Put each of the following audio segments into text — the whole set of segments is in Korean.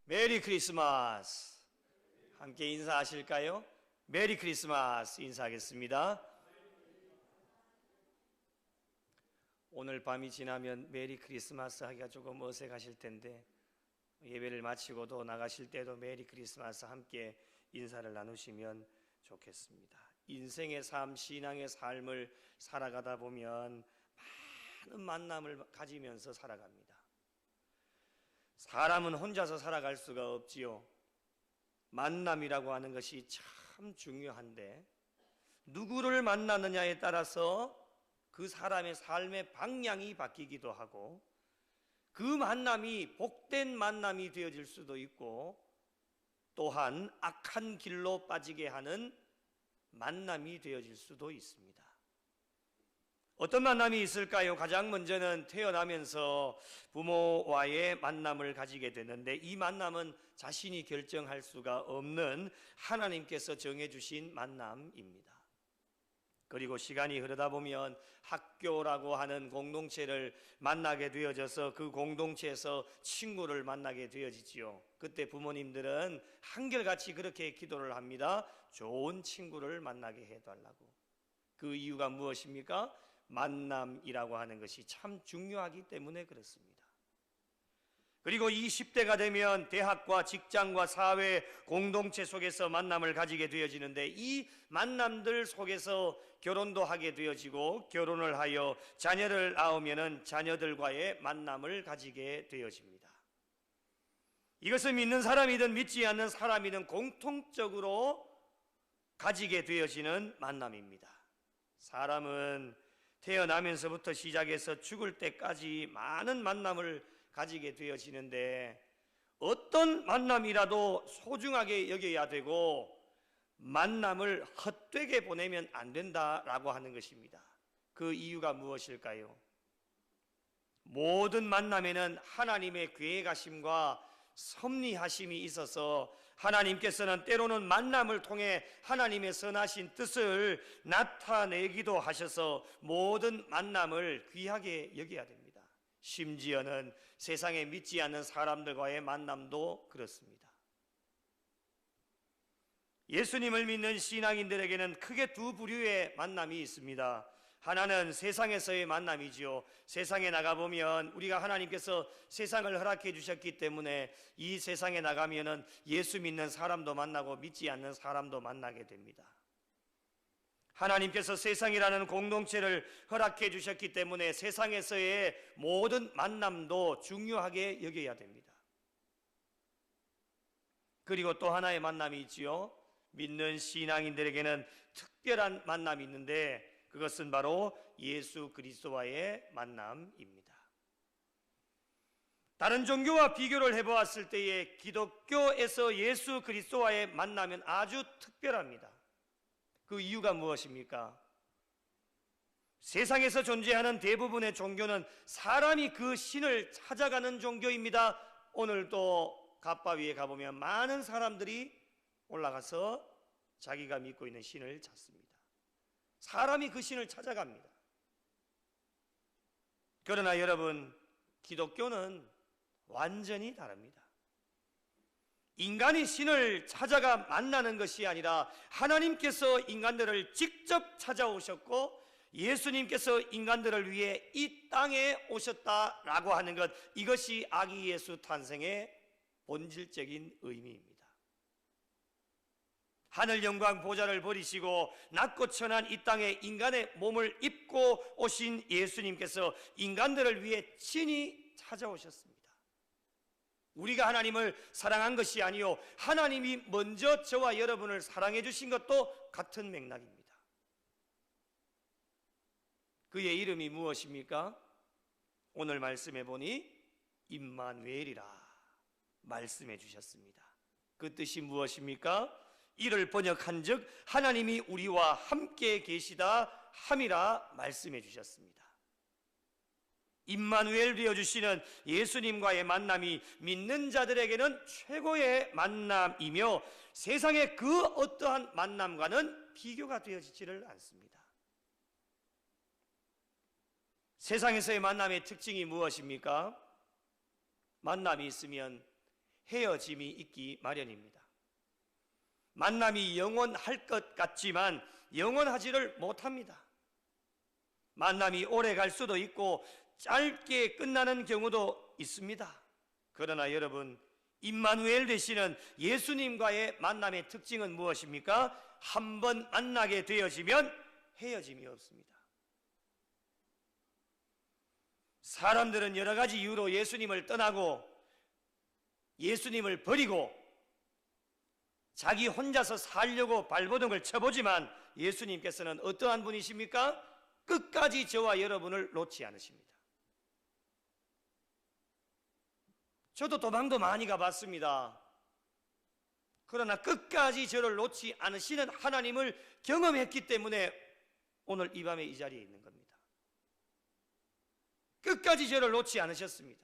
메리 크리스마스. 함께 인사하실까요? 메리 크리스마스 인사하겠습니다. 오늘 밤이 지나면 메리 크리스마스 하기가 조금 어색하실 텐데 예배를 마치고도 나가실 때도 메리 크리스마스 함께 인사를 나누시면 좋겠습니다. 인생의 삶, 신앙의 삶을 살아가다 보면 많은 만남을 가지면서 살아갑니다. 사람은 혼자서 살아갈 수가 없지요. 만남이라고 하는 것이 참 중요한데 누구를 만나느냐에 따라서 그 사람의 삶의 방향이 바뀌기도 하고 그 만남이 복된 만남이 되어질 수도 있고 또한 악한 길로 빠지게 하는 만남이 되어질 수도 있습니다. 어떤 만남이 있을까요? 가장 먼저는 태어나면서 부모와의 만남을 가지게 되는데 이 만남은 자신이 결정할 수가 없는 하나님께서 정해주신 만남입니다. 그리고 시간이 흐르다 보면 학교라고 하는 공동체를 만나게 되어져서 그 공동체에서 친구를 만나게 되어지지요. 그때 부모님들은 한결같이 그렇게 기도를 합니다. 좋은 친구를 만나게 해달라고. 그 이유가 무엇입니까? 만남이라고 하는 것이 참 중요하기 때문에 그렇습니다. 그리고 20대가 되면 대학과 직장과 사회 공동체 속에서 만남을 가지게 되어지는데 이 만남들 속에서 결혼도 하게 되어지고 결혼을 하여 자녀를 낳으면 자녀들과의 만남을 가지게 되어집니다. 이것은 믿는 사람이든 믿지 않는 사람이든 공통적으로 가지게 되어지는 만남입니다. 사람은 태어나면서부터 시작해서 죽을 때까지 많은 만남을 가지게 되어지는데 어떤 만남이라도 소중하게 여겨야 되고 만남을 헛되게 보내면 안 된다라고 하는 것입니다. 그 이유가 무엇일까요? 모든 만남에는 하나님의 계획하심과 섭리하심이 있어서 하나님께서는 때로는 만남을 통해 하나님의 선하신 뜻을 나타내기도 하셔서 모든 만남을 귀하게 여겨야 됩니다. 심지어는 세상에 믿지 않는 사람들과의 만남도 그렇습니다. 예수님을 믿는 신앙인들에게는 크게 두 부류의 만남이 있습니다. 하나는 세상에서의 만남이지요. 세상에 나가보면 우리가 하나님께서 세상을 허락해 주셨기 때문에 이 세상에 나가면은 예수 믿는 사람도 만나고 믿지 않는 사람도 만나게 됩니다. 하나님께서 세상이라는 공동체를 허락해 주셨기 때문에 세상에서의 모든 만남도 중요하게 여겨야 됩니다. 그리고 또 하나의 만남이 있지요. 믿는 신앙인들에게는 특별한 만남이 있는데 그것은 바로 예수 그리스도와의 만남입니다. 다른 종교와 비교를 해보았을 때에 기독교에서 예수 그리스도와의 만남은 아주 특별합니다. 그 이유가 무엇입니까? 세상에서 존재하는 대부분의 종교는 사람이 그 신을 찾아가는 종교입니다. 오늘도 갓바 위에 가보면 많은 사람들이 올라가서 자기가 믿고 있는 신을 찾습니다. 사람이 그 신을 찾아갑니다. 그러나 여러분, 기독교는 완전히 다릅니다. 인간이 신을 찾아가 만나는 것이 아니라 하나님께서 인간들을 직접 찾아오셨고 예수님께서 인간들을 위해 이 땅에 오셨다라고 하는 것, 이것이 아기 예수 탄생의 본질적인 의미입니다. 하늘 영광 보좌를 버리시고 낮고 천한 이 땅에 인간의 몸을 입고 오신 예수님께서 인간들을 위해 친히 찾아오셨습니다. 우리가 하나님을 사랑한 것이 아니요 하나님이 먼저 저와 여러분을 사랑해 주신 것도 같은 맥락입니다. 그의 이름이 무엇입니까? 오늘 말씀해 보니 임마누엘이라 말씀해 주셨습니다. 그 뜻이 무엇입니까? 이를 번역한즉 하나님이 우리와 함께 계시다 함이라 말씀해 주셨습니다. 임마누엘 되어주시는 예수님과의 만남이 믿는 자들에게는 최고의 만남이며 세상의 그 어떠한 만남과는 비교가 되어지지를 않습니다. 세상에서의 만남의 특징이 무엇입니까? 만남이 있으면 헤어짐이 있기 마련입니다. 만남이 영원할 것 같지만 영원하지를 못합니다. 만남이 오래 갈 수도 있고 짧게 끝나는 경우도 있습니다. 그러나 여러분, 임마누엘 되시는 예수님과의 만남의 특징은 무엇입니까? 한 번 만나게 되어지면 헤어짐이 없습니다. 사람들은 여러 가지 이유로 예수님을 떠나고 예수님을 버리고 자기 혼자서 살려고 발버둥을 쳐보지만 예수님께서는 어떠한 분이십니까? 끝까지 저와 여러분을 놓지 않으십니다. 저도 도망도 많이 가봤습니다. 그러나 끝까지 저를 놓지 않으시는 하나님을 경험했기 때문에 오늘 이 밤에 이 자리에 있는 겁니다. 끝까지 저를 놓지 않으셨습니다.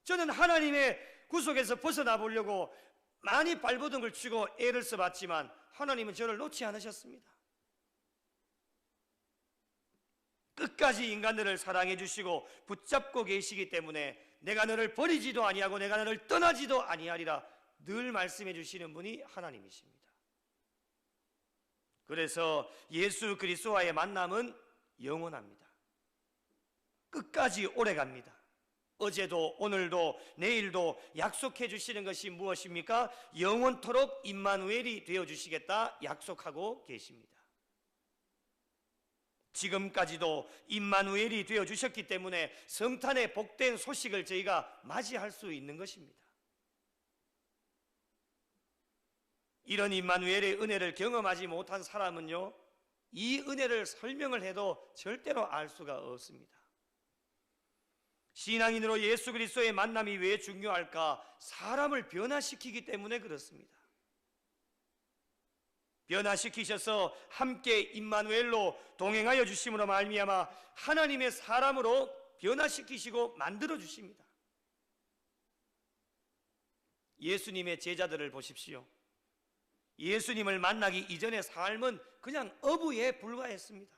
저는 하나님의 구속에서 벗어나 보려고 많이 발버둥을 치고 애를 써봤지만 하나님은 저를 놓지 않으셨습니다. 끝까지 인간들을 사랑해 주시고 붙잡고 계시기 때문에 내가 너를 버리지도 아니하고 내가 너를 떠나지도 아니하리라 늘 말씀해 주시는 분이 하나님이십니다. 그래서 예수 그리스도와의 만남은 영원합니다. 끝까지 오래갑니다. 어제도 오늘도 내일도 약속해 주시는 것이 무엇입니까? 영원토록 임마누엘이 되어주시겠다 약속하고 계십니다. 지금까지도 임마누엘이 되어주셨기 때문에 성탄의 복된 소식을 저희가 맞이할 수 있는 것입니다. 이런 임마누엘의 은혜를 경험하지 못한 사람은요, 이 은혜를 설명을 해도 절대로 알 수가 없습니다. 신앙인으로 예수 그리스도의 만남이 왜 중요할까? 사람을 변화시키기 때문에 그렇습니다. 변화시키셔서 함께 임마누엘로 동행하여 주심으로 말미암아 하나님의 사람으로 변화시키시고 만들어 주십니다. 예수님의 제자들을 보십시오. 예수님을 만나기 이전의 삶은 그냥 어부에 불과했습니다.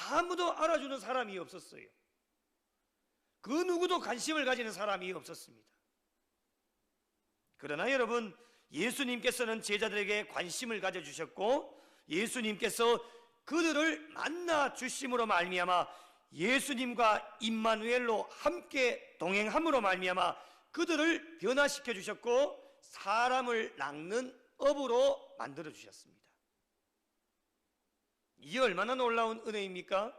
아무도 알아주는 사람이 없었어요. 그 누구도 관심을 가지는 사람이 없었습니다. 그러나 여러분, 예수님께서는 제자들에게 관심을 가져주셨고 예수님께서 그들을 만나 주심으로 말미암아 예수님과 임마누엘로 함께 동행함으로 말미암아 그들을 변화시켜 주셨고 사람을 낚는 업으로 만들어 주셨습니다. 이게 얼마나 놀라운 은혜입니까?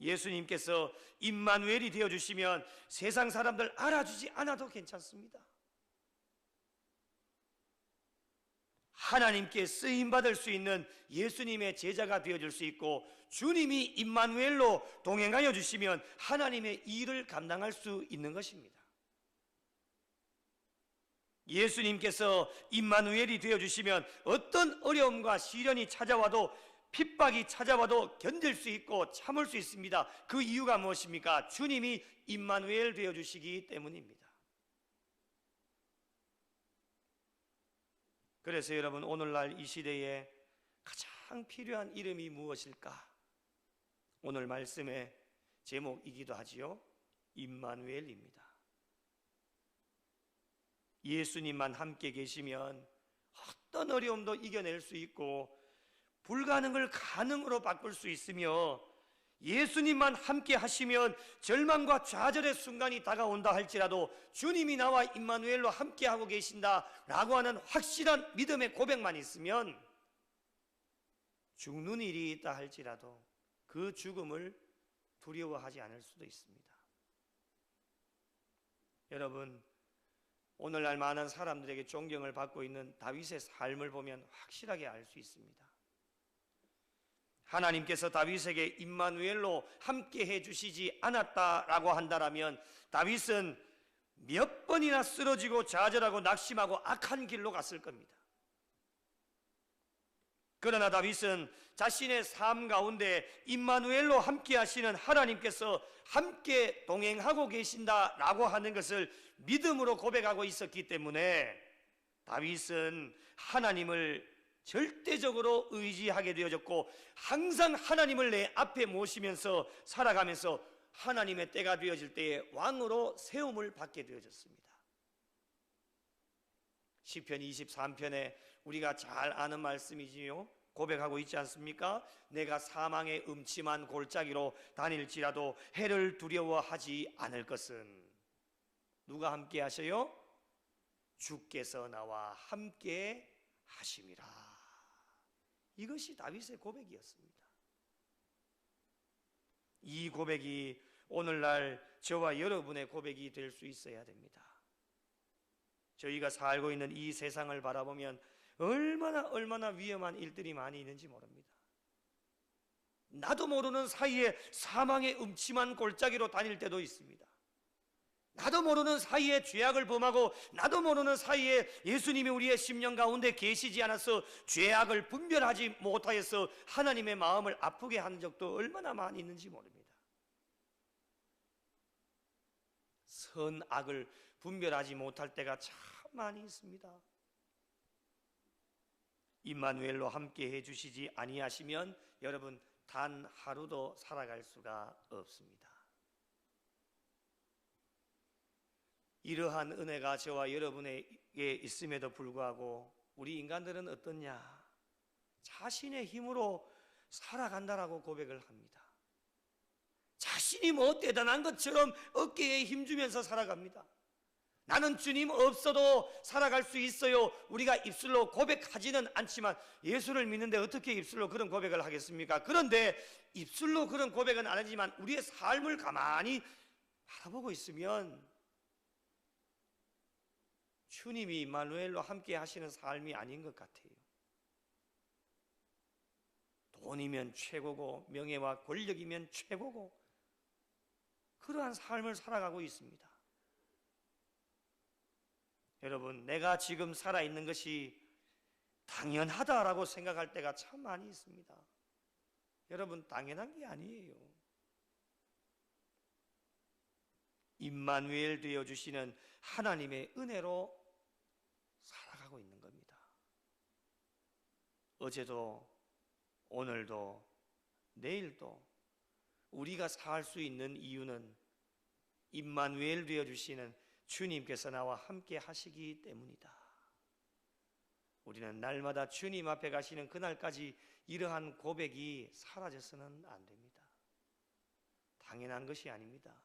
예수님께서 임마누엘이 되어주시면 세상 사람들 알아주지 않아도 괜찮습니다. 하나님께 쓰임받을 수 있는 예수님의 제자가 되어줄 수 있고 주님이 임마누엘로 동행하여 주시면 하나님의 일을 감당할 수 있는 것입니다. 예수님께서 임마누엘이 되어주시면 어떤 어려움과 시련이 찾아와도 핍박이 찾아와도 견딜 수 있고 참을 수 있습니다. 그 이유가 무엇입니까? 주님이 임마누엘 되어주시기 때문입니다. 그래서 여러분, 오늘날 이 시대에 가장 필요한 이름이 무엇일까? 오늘 말씀의 제목이기도 하지요. 임마누엘입니다. 예수님만 함께 계시면 어떤 어려움도 이겨낼 수 있고 불가능을 가능으로 바꿀 수 있으며 예수님만 함께 하시면 절망과 좌절의 순간이 다가온다 할지라도 주님이 나와 임마누엘로 함께하고 계신다라고 하는 확실한 믿음의 고백만 있으면 죽는 일이 있다 할지라도 그 죽음을 두려워하지 않을 수도 있습니다. 여러분, 오늘날 많은 사람들에게 존경을 받고 있는 다윗의 삶을 보면 확실하게 알 수 있습니다. 하나님께서 다윗에게 임마누엘로 함께 해주시지 않았다라고 한다면 다윗은 몇 번이나 쓰러지고 좌절하고 낙심하고 악한 길로 갔을 겁니다. 그러나 다윗은 자신의 삶 가운데 임마누엘로 함께 하시는 하나님께서 함께 동행하고 계신다라고 하는 것을 믿음으로 고백하고 있었기 때문에 다윗은 하나님을 절대적으로 의지하게 되어졌고 항상 하나님을 내 앞에 모시면서 살아가면서 하나님의 때가 되어질 때에 왕으로 세움을 받게 되어졌습니다. 시편 23편에 우리가 잘 아는 말씀이지요. 고백하고 있지 않습니까? 내가 사망의 음침한 골짜기로 다닐지라도 해를 두려워하지 않을 것은 누가 함께 하셔요? 주께서 나와 함께 하심이라. 이것이 다윗의 고백이었습니다. 이 고백이 오늘날 저와 여러분의 고백이 될 수 있어야 됩니다. 저희가 살고 있는 이 세상을 바라보면 얼마나 위험한 일들이 많이 있는지 모릅니다. 나도 모르는 사이에 사망의 음침한 골짜기로 다닐 때도 있습니다. 나도 모르는 사이에 죄악을 범하고 나도 모르는 사이에 예수님이 우리의 심령 가운데 계시지 않아서 죄악을 분별하지 못하여서 하나님의 마음을 아프게 한 적도 얼마나 많이 있는지 모릅니다. 선악을 분별하지 못할 때가 참 많이 있습니다. 임마누엘로 함께 해주시지 아니하시면 여러분 단 하루도 살아갈 수가 없습니다. 이러한 은혜가 저와 여러분에게 있음에도 불구하고 우리 인간들은 어떻냐? 자신의 힘으로 살아간다라고 고백을 합니다. 자신이 뭐 대단한 것처럼 어깨에 힘주면서 살아갑니다. 나는 주님 없어도 살아갈 수 있어요. 우리가 입술로 고백하지는 않지만 예수를 믿는데 어떻게 입술로 그런 고백을 하겠습니까? 그런데 입술로 그런 고백은 안 하지만 우리의 삶을 가만히 바라보고 있으면 주님이 임마누엘로 함께 하시는 삶이 아닌 것 같아요. 돈이면 최고고 명예와 권력이면 최고고 그러한 삶을 살아가고 있습니다. 여러분, 내가 지금 살아있는 것이 당연하다라고 생각할 때가 참 많이 있습니다. 여러분, 당연한 게 아니에요. 임마누엘 되어주시는 하나님의 은혜로 살아가고 있는 겁니다. 어제도 오늘도 내일도 우리가 살 수 있는 이유는 임마누엘 되어주시는 주님께서 나와 함께 하시기 때문이다. 우리는 날마다 주님 앞에 가시는 그날까지 이러한 고백이 사라져서는 안 됩니다. 당연한 것이 아닙니다.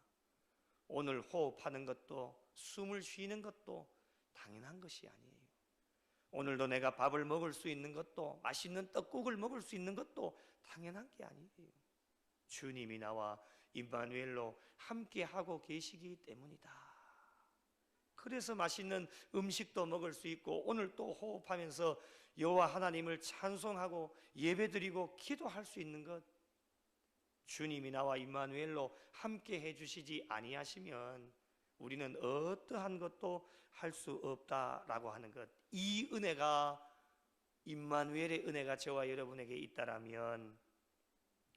오늘 호흡하는 것도 숨을 쉬는 것도 당연한 것이 아니에요. 오늘도 내가 밥을 먹을 수 있는 것도 맛있는 떡국을 먹을 수 있는 것도 당연한 게 아니에요. 주님이 나와 임마누엘로 함께하고 계시기 때문이다. 그래서 맛있는 음식도 먹을 수 있고 오늘 또 호흡하면서 여호와 하나님을 찬송하고 예배드리고 기도할 수 있는 것, 주님이 나와 임마누엘로 함께 해주시지 아니하시면 우리는 어떠한 것도 할 수 없다라고 하는 것, 이 은혜가 임마누엘의 은혜가 저와 여러분에게 있다라면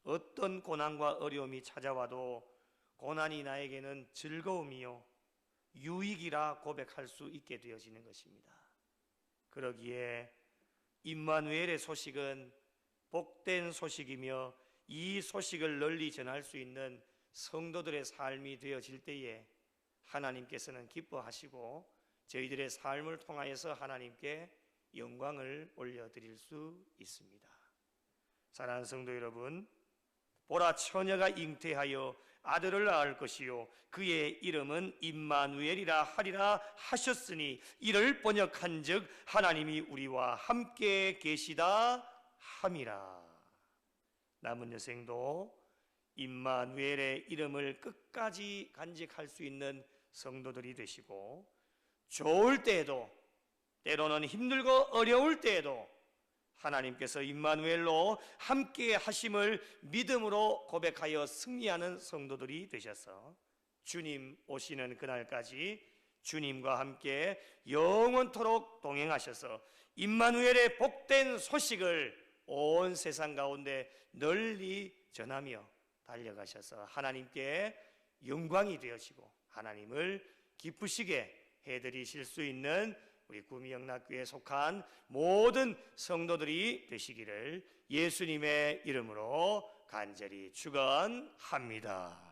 어떤 고난과 어려움이 찾아와도 고난이 나에게는 즐거움이요 유익이라 고백할 수 있게 되어지는 것입니다. 그러기에 임마누엘의 소식은 복된 소식이며 이 소식을 널리 전할 수 있는 성도들의 삶이 되어질 때에 하나님께서는 기뻐하시고 저희들의 삶을 통하여서 하나님께 영광을 올려드릴 수 있습니다. 사랑하는 성도 여러분, 보라 처녀가 잉태하여 아들을 낳을 것이요 그의 이름은 임마누엘이라 하리라 하셨으니 이를 번역한즉 하나님이 우리와 함께 계시다 함이라. 남은 여생도 임마누엘의 이름을 끝까지 간직할 수 있는 성도들이 되시고 좋을 때에도 때로는 힘들고 어려울 때에도 하나님께서 임마누엘로 함께 하심을 믿음으로 고백하여 승리하는 성도들이 되셔서 주님 오시는 그날까지 주님과 함께 영원토록 동행하셔서 임마누엘의 복된 소식을 온 세상 가운데 널리 전하며 달려가셔서 하나님께 영광이 되어지고 하나님을 기쁘시게 해드리실 수 있는 우리 구미영락교회에 속한 모든 성도들이 되시기를 예수님의 이름으로 간절히 축원합니다.